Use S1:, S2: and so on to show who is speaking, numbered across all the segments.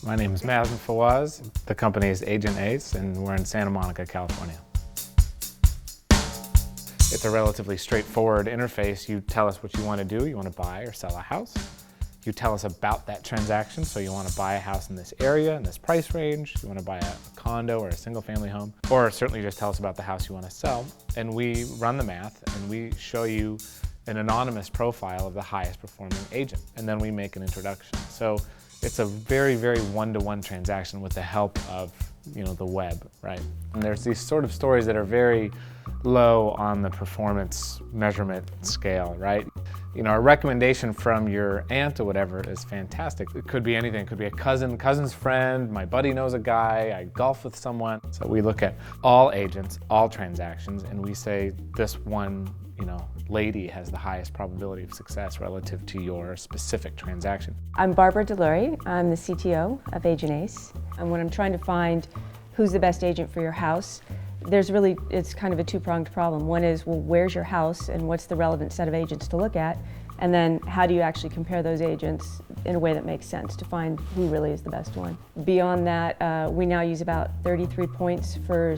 S1: My name is Mazen Fawaz. The company is Agent Ace, and we're in Santa Monica, California. It's a relatively straightforward interface. You tell us what you want to do. You want to buy or sell a house. You tell us about that transaction. So you want to buy a house in this area, in this price range. You want to buy a condo or a single family home, or certainly just tell us about the house you want to sell. And we run the math and we show you an anonymous profile of the highest performing agent. And then we make an introduction. So it's a very, very one-to-one transaction with the help of, the web, right? And there's these sort of stories that are very low on the performance measurement scale, right? A recommendation from your aunt or whatever is fantastic. It could be anything. It could be a cousin's friend, my buddy knows a guy, I golf with someone. So we look at all agents, all transactions, and we say this one, lady has the highest probability of success relative to your specific transaction.
S2: I'm Barbara Delury. I'm the CTO of Agent Ace. And when I'm trying to find who's the best agent for your house, it's kind of a two-pronged problem. One is, well, where's your house and what's the relevant set of agents to look at? And then how do you actually compare those agents in a way that makes sense to find who really is the best one? Beyond that, we now use about 33 points for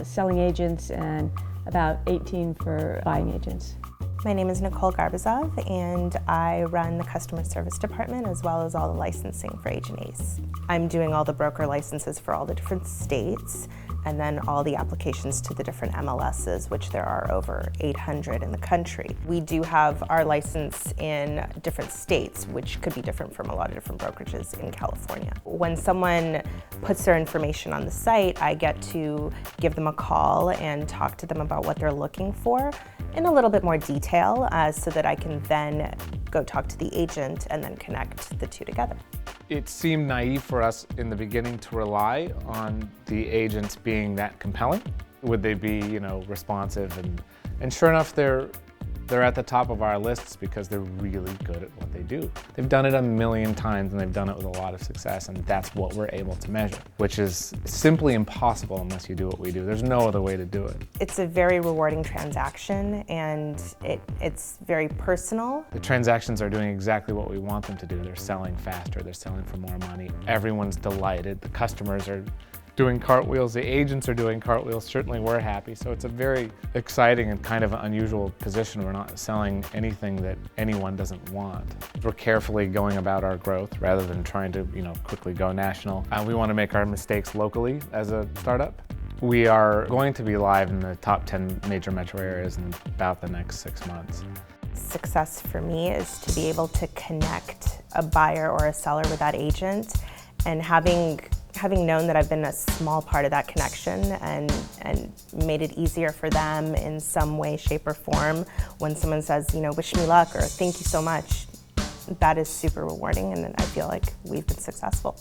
S2: selling agents and about 18 for buying agents.
S3: My name is Nicole Garbazov, and I run the customer service department as well as all the licensing for Agent Ace. I'm doing all the broker licenses for all the different states, and then all the applications to the different MLSs, which there are over 800 in the country. We do have our license in different states, which could be different from a lot of different brokerages in California. When someone puts their information on the site, I get to give them a call and talk to them about what they're looking for in a little bit more detail so that I can then go talk to the agent and then connect the two together.
S1: It seemed naive for us in the beginning to rely on the agents being that compelling. Would they be, responsive? And sure enough, they're at the top of our lists because they're really good at what they do. They've done it a million times and they've done it with a lot of success, and that's what we're able to measure, which is simply impossible unless you do what we do. There's no other way to do it.
S3: It's a very rewarding transaction, and it's very personal.
S1: The transactions are doing exactly what we want them to do. They're selling faster, they're selling for more money. Everyone's delighted. The customers are doing cartwheels, the agents are doing cartwheels, certainly we're happy. So it's a very exciting and kind of unusual position. We're not selling anything that anyone doesn't want. We're carefully going about our growth rather than trying to, quickly go national. We want to make our mistakes locally as a startup. We are going to be live in the top 10 major metro areas in about the next 6 months.
S3: Success for me is to be able to connect a buyer or a seller with that agent, and having known that I've been a small part of that connection and made it easier for them in some way, shape, or form, when someone says, wish me luck or thank you so much, that is super rewarding, and I feel like we've been successful.